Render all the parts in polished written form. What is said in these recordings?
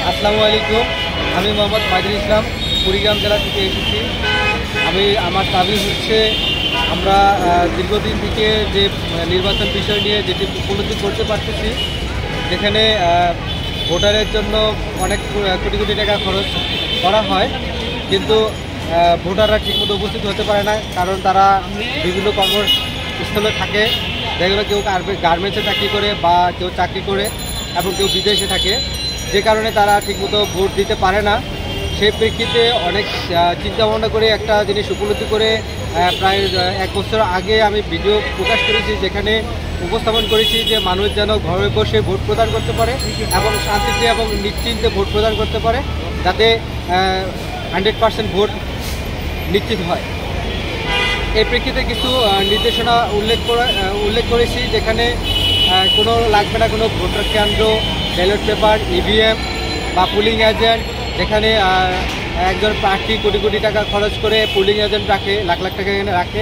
আসসালামু আলাইকুম। আমি মোহাম্মদ মাইদুল ইসলাম, কুড়িগ্রাম জেলা থেকে এসেছি। আমার দাবি হচ্ছে, আমরা দীর্ঘদিন থেকে যে নির্বাচন বিষয় নিয়ে যেটি উপলব্ধি করতে পারতেছি, যেখানে ভোটারের জন্য অনেক কোটি কোটি টাকা খরচ করা হয়, কিন্তু ভোটাররা ঠিকমতো উপস্থিত হতে পারে না, কারণ তারা বিভিন্ন কর্মস্থলে থাকে। যেগুলো কেউ গার্মেন্টসে চাকরি করে বা কেউ চাকরি করে এবং কেউ বিদেশে থাকে, যে কারণে তারা ঠিকমতো ভোট দিতে পারে না। সেই প্রেক্ষিতে অনেক চিন্তা ভাবনা করে একটা জিনিস উপলব্ধি করে প্রায় 1 বছর আগে আমি ভিডিও প্রকাশ করেছি, যেখানে উপস্থাপন করেছি যে মানুষ যেন ঘরে বসে ভোট প্রদান করতে পারে এবং শান্তিতে এবং নিশ্চিন্তে ভোট প্রদান করতে পারে, যাতে 100% ভোট নিশ্চিত হয়। এই প্রেক্ষিতে কিছু নির্দেশনা উল্লেখ করেছি, যেখানে কোনো লাগবে না কোনো ভোটার কেন্দ্র, ব্যালট পেপার, ইভিএম বা পুলিং এজেন্ট, যেখানে একজন প্রার্থী কোটি কোটি টাকা খরচ করে পুলিং এজেন্ট রাখে, লাখ লাখ টাকা এখানে রাখে।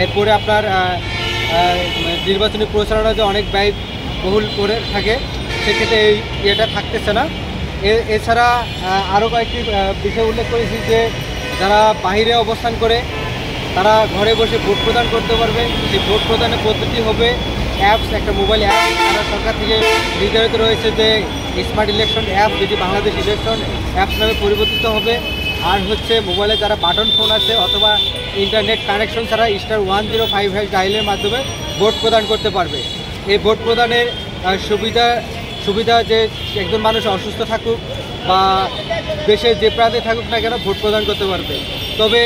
এরপরে আপনার নির্বাচনী প্রচারণা যে অনেক ব্যয়বহুল করে থাকে, সেক্ষেত্রে এই ইয়েটা থাকতেছে না। এছাড়া আরও কয়েকটি বিষয় উল্লেখ করেছি, যে যারা বাহিরে অবস্থান করে তারা ঘরে বসে ভোট প্রদান করতে পারবে। সেই ভোট প্রদানের পদ্ধতি হবে অ্যাপস, একটা মোবাইল অ্যাপ তারা সরকার থেকে নির্ধারিত রয়েছে, যে স্মার্ট ইলেকশন অ্যাপ, যেটি বাংলাদেশ ইলেকশন অ্যাপস নামে পরিবর্তিত হবে। আর হচ্ছে মোবাইলে যারা বাটন ফোন আছে অথবা ইন্টারনেট কানেকশন ছাড়া *1055 ডায়ালের মাধ্যমে ভোট প্রদান করতে পারবে। এই ভোট প্রদানের সুবিধা যে একজন মানুষ অসুস্থ থাকুক বা দেশের যে প্রান্তে থাকুক না কেন, ভোট প্রদান করতে পারবে। তবে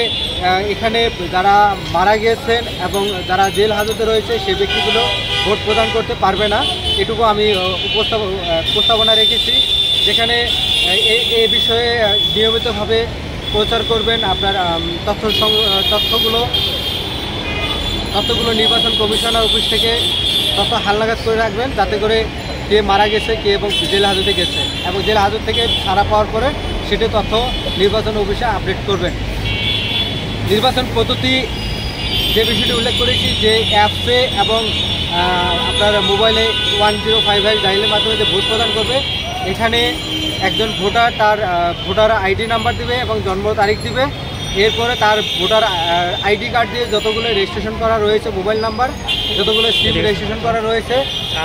এখানে যারা মারা গিয়েছেন এবং যারা জেল হাজতে রয়েছে, সেই ব্যক্তিগুলো ভোট প্রদান করতে পারবে না, এটুকু আমি প্রস্তাবনা রেখেছি। যেখানে এই বিষয়ে নিয়মিতভাবে প্রচার করবেন। আপনার তথ্যগুলো নির্বাচন কমিশনার অফিস থেকে তথ্য হালনাগাদ করে রাখবেন, যাতে করে কে মারা গেছে, কে এবং জেল হাজতে গেছে এবং জেল হাজত থেকে ছাড়া পাওয়ার পরে সেটি তথ্য নির্বাচন অফিসে আপডেট করবেন। নির্বাচন পদ্ধতি যে বিষয়টি উল্লেখ করেছি, যে অ্যাপসে এবং আপনার মোবাইলে 1055 ডায়ালের মাধ্যমে যে ভোট প্রদান করবে, এখানে একজন ভোটার তার ভোটার আইডি নাম্বার দিবে এবং জন্ম তারিখ দিবে। এরপরে তার ভোটার আইডি কার্ড দিয়ে যতগুলো রেজিস্ট্রেশন করা রয়েছে, মোবাইল নাম্বার যতগুলো সিম রেজিস্ট্রেশন করা রয়েছে,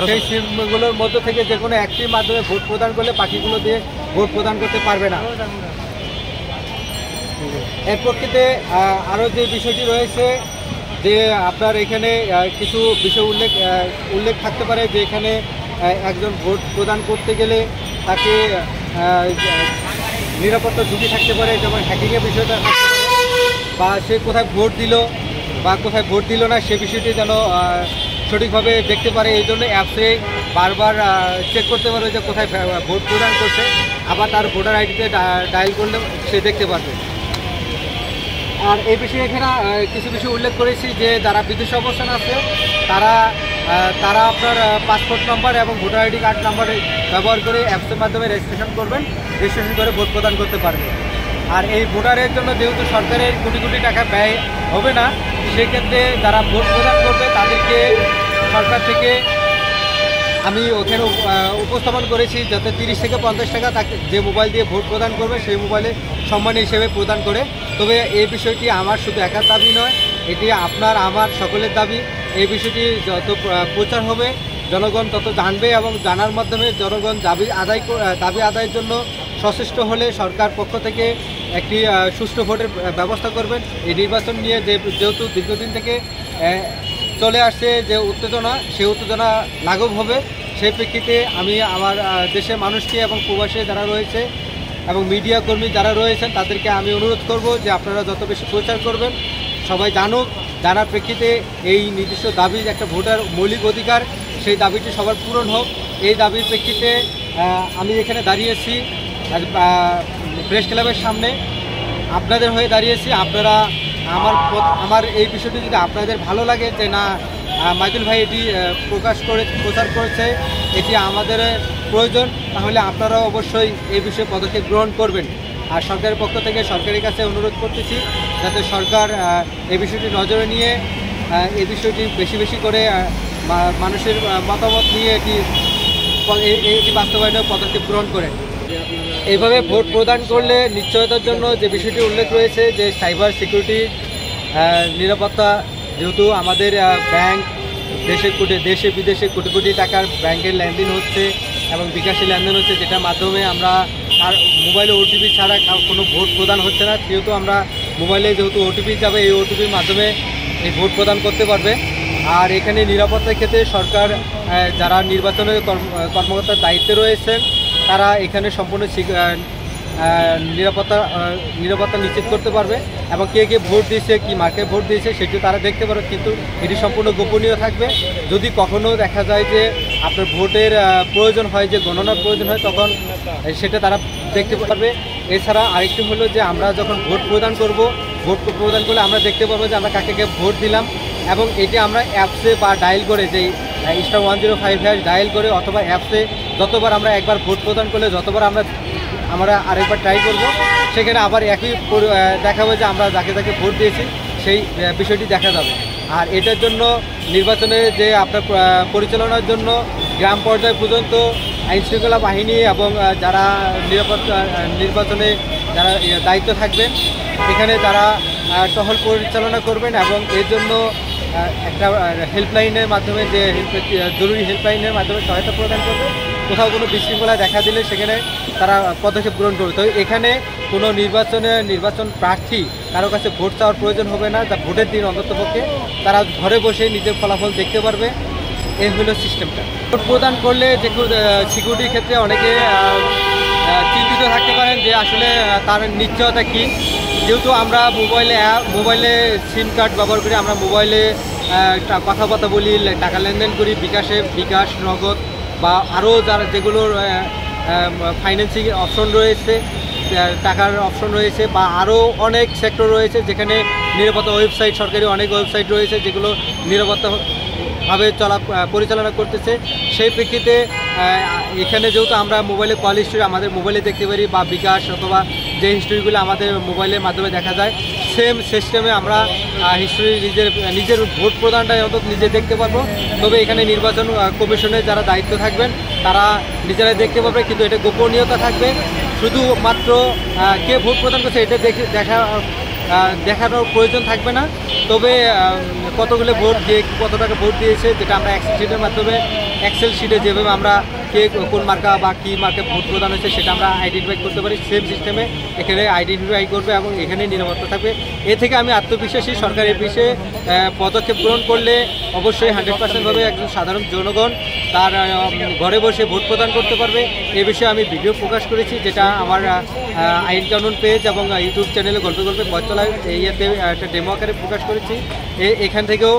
সেই সিমগুলোর মধ্য থেকে যে কোনো একটির মাধ্যমে ভোট প্রদান করলে বাকিগুলো দিয়ে ভোট প্রদান করতে পারবে না। এর প্রেক্ষিতে আরও যে বিষয়টি রয়েছে, যে আপনার এখানে কিছু বিষয় উল্লেখ থাকতে পারে, যে এখানে একজন ভোট প্রদান করতে গেলে তাকে নিরাপত্তা ঝুঁকি থাকতে পারে, যেমন হ্যাকিংয়ের বিষয়টা থাকতে পারে, বা সে কোথায় ভোট দিল বা কোথায় ভোট দিল না, সে বিষয়টি যেন সঠিকভাবে দেখতে পারে। এই জন্য অ্যাপসে বারবার চেক করতে পারবে যে কোথায় ভোট প্রদান করছে, আবার তার ভোটার আইডিতে ডায়াল করলে সে দেখতে পারবে। আর এই বিষয়ে এখানে কিছু বিষয় উল্লেখ করেছি, যে যারা বিদেশে অবস্থান আছে তারা আপনার পাসপোর্ট নাম্বার এবং ভোটার আইডি কার্ড নাম্বার ব্যবহার করে অ্যাপসের মাধ্যমে রেজিস্ট্রেশন করবেন, রেজিস্ট্রেশন করে ভোট প্রদান করতে পারবে। আর এই ভোটারের জন্য যেহেতু সরকারের কোটি কোটি টাকা ব্যয় হবে না, সেক্ষেত্রে যারা ভোট প্রদান করবে তাদেরকে সরকার থেকে আমি ওখানে উপস্থাপন করেছি, যাতে 30 থেকে 50 টাকা তাকে যে মোবাইল দিয়ে ভোট প্রদান করবে সেই মোবাইলে সম্মান হিসেবে প্রদান করে। তবে এই বিষয়টি আমার শুধু একার দাবি নয়, এটি আপনার আমার সকলের দাবি। এই বিষয়টি যত প্রচার হবে, জনগণ তত জানবে এবং জানার মাধ্যমে জনগণ দাবি আদায়ের জন্য সচেষ্ট হলে সরকার পক্ষ থেকে একটি সুষ্ঠু ভোটের ব্যবস্থা করবেন। এই নির্বাচন নিয়ে যেহেতু দীর্ঘদিন থেকে চলে আসছে যে উত্তেজনা, সেই উত্তেজনা লাঘব হবে। সেই প্রেক্ষিতে আমি আমার দেশের মানুষকে এবং প্রবাসী যারা রয়েছে এবং মিডিয়া কর্মী যারা রয়েছেন, তাদেরকে আমি অনুরোধ করব যে আপনারা যত বেশি প্রচার করবেন, সবাই জানার প্রেক্ষিতে এই নির্দিষ্ট দাবি, একটা ভোটার মৌলিক অধিকার, সেই দাবিটি সবার পূরণ হোক। এই দাবির প্রেক্ষিতে আমি এখানে দাঁড়িয়েছি প্রেস ক্লাবের সামনে, আপনাদের হয়ে দাঁড়িয়েছি। আপনারা আমার এই বিষয়টি যদি আপনাদের ভালো লাগে, যে না মাইদুল ভাই এটি প্রচার করেছে, এটি আমাদের প্রয়োজন, তাহলে আপনারাও অবশ্যই এই বিষয়ে পদক্ষেপ গ্রহণ করবেন। আর সরকারের পক্ষ থেকে সরকারের কাছে অনুরোধ করতেছি, যাতে সরকার এই বিষয়টি নজরে নিয়ে এই বিষয়টি বেশি বেশি করে মানুষের মতামত নিয়ে এটি বাস্তবায়নের পদক্ষেপ গ্রহণ করে। এইভাবে ভোট প্রদান করলে নিশ্চয়তার জন্য যে বিষয়টি উল্লেখ রয়েছে যে সাইবার সিকিউরিটি নিরাপত্তা, যেহেতু আমাদের ব্যাংক দেশে বিদেশে কোটি কোটি টাকার ব্যাংকের লেনদেন হচ্ছে এবং বিকাশী লেনদেন হচ্ছে, যেটার মাধ্যমে আমরা আর মোবাইলে ওটিপি ছাড়া কোনো ভোট প্রদান হচ্ছে না। যেহেতু আমরা মোবাইলে যেহেতু ওটিপি যাবে, এই ওটিপির মাধ্যমে এই ভোট প্রদান করতে পারবে। আর এখানে নিরাপত্তার ক্ষেত্রে সরকার যারা নির্বাচনের কর্মকর্তার দায়িত্বে রয়েছেন তারা এখানে সম্পূর্ণ নিরাপত্তা নিশ্চিত করতে পারবে এবং কে কে ভোট দিয়েছে, কি মার্কে ভোট দিয়েছে সেটি তারা দেখতে পারবে, কিন্তু এটি সম্পূর্ণ গোপনীয় থাকবে। যদি কখনও দেখা যায় যে আপনার ভোটের প্রয়োজন হয়, যে গণনার প্রয়োজন হয়, তখন সেটা তারা দেখতে পারবে। এছাড়া আরেকটি হলো যে আমরা যখন ভোট প্রদান করলে আমরা দেখতে পারবো যে আমরা কাকে কে ভোট দিলাম, এবং এটি আমরা অ্যাপসে বা ডায়াল করে, যেই *105# ডায়াল করে অথবা অ্যাপসে যতবার আমরা একবার ভোট প্রদান করলে যতবার আমরা আরেকবার ট্রাই করব, সেখানে আবার একই দেখাবে যে আমরা যাকে যাকে ভোট দিয়েছি সেই বিষয়টি দেখা যাবে। আর এটার জন্য নির্বাচনে যে আপনার পরিচালনার জন্য গ্রাম পর্যায় পর্যন্ত আইনশৃঙ্খলা বাহিনী এবং যারা নির্বাচনে যারা দায়িত্ব থাকবেন এখানে তারা টহল পরিচালনা করবেন এবং এর জন্য একটা হেল্পলাইনের মাধ্যমে, যে জরুরি হেল্পলাইনের মাধ্যমে সহায়তা প্রদান করবে। কোথাও কোনো বিশৃঙ্খলা দেখা দিলে সেখানে তারা পদক্ষেপ গ্রহণ করবে। তো এখানে কোনো নির্বাচন প্রার্থী কারো কাছে ভোট চাওয়ার প্রয়োজন হবে না। তা ভোটের দিন অন্ততপক্ষে তারা ঘরে বসে নিজের ফলাফল দেখতে পারবে। এই হলো সিস্টেমটা। ভোট প্রদান করলে যে সিকিউরিটির ক্ষেত্রে অনেকে চিন্তিত থাকতে পারেন যে আসলে তার নিশ্চয়তা কী। যেহেতু আমরা মোবাইলে সিম কার্ড ব্যবহার করি, আমরা মোবাইলে কথাবার্তা বলি, টাকা লেনদেন করি, বিকাশ, নগদ বা আরও যেগুলোর ফাইন্যান্সিং অপশন রয়েছে, টাকার অপশন রয়েছে, বা আরও অনেক সেক্টর রয়েছে যেখানে নিরাপত্তা ওয়েবসাইট, সরকারি অনেক ওয়েবসাইট রয়েছে যেগুলো নিরাপত্তাভাবে পরিচালনা করতেছে। সেই প্রেক্ষিতে এখানে যেহেতু আমরা মোবাইলে কল হিস্ট্রি আমাদের মোবাইলে দেখতে পারি, বা বিকাশ অথবা যে হিস্ট্রিগুলো আমাদের মোবাইলের মাধ্যমে দেখা যায়, সেম সিস্টেমে আমরা হিস্ট্রি নিজের ভোট প্রদানটা অন্তত নিজে দেখতে পারবো। তবে এখানে নির্বাচন কমিশনের যারা দায়িত্ব থাকবেন তারা নিজেরাই দেখতে পারবে, কিন্তু এটা গোপনীয়তা থাকবে। শুধুমাত্র কে ভোট প্রদান করছে এটা দেখানোর প্রয়োজন থাকবে না। তবে কতগুলো ভোট দিয়ে কত টাকা ভোট দিয়েছে, যেটা আমরা এক্সেল শিটে যেভাবে আমরা কে কোন মার্কা বা কী মার্কে ভোট প্রদান হয়েছে সেটা আমরা আইডেন্টিফাই করতে পারি, সেম সিস্টেমে এখানে আইডেন্টিফাই করবে এবং এখানে নিরাপত্তা থাকবে। এ থেকে আমি আত্মবিশ্বাসী সরকার এই বিষয়ে পদক্ষেপ গ্রহণ করলে অবশ্যই 100%ভাবে একজন সাধারণ জনগণ তার ঘরে বসে ভোট প্রদান করতে পারবে। এ বিষয়ে আমি ভিডিও প্রকাশ করেছি, যেটা আমার আইন কানুন পেজ এবং ইউটিউব চ্যানেলে গল্পে গল্পে পথ চলায় ইয়েতে একটা ডেমো আকারে প্রকাশ করেছি। এখান থেকেও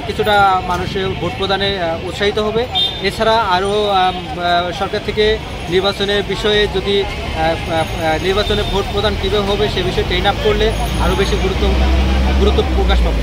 কিছুটা মানুষের ভোট প্রদানে উৎসাহিত হবে। এছাড়া আরও সরকার থেকে নির্বাচনের বিষয়ে যদি নির্বাচনে ভোট প্রদান কীভাবে হবে সে বিষয়ে ট্রেন আপ করলে আরও বেশি গুরুত্ব প্রকাশ পাবে।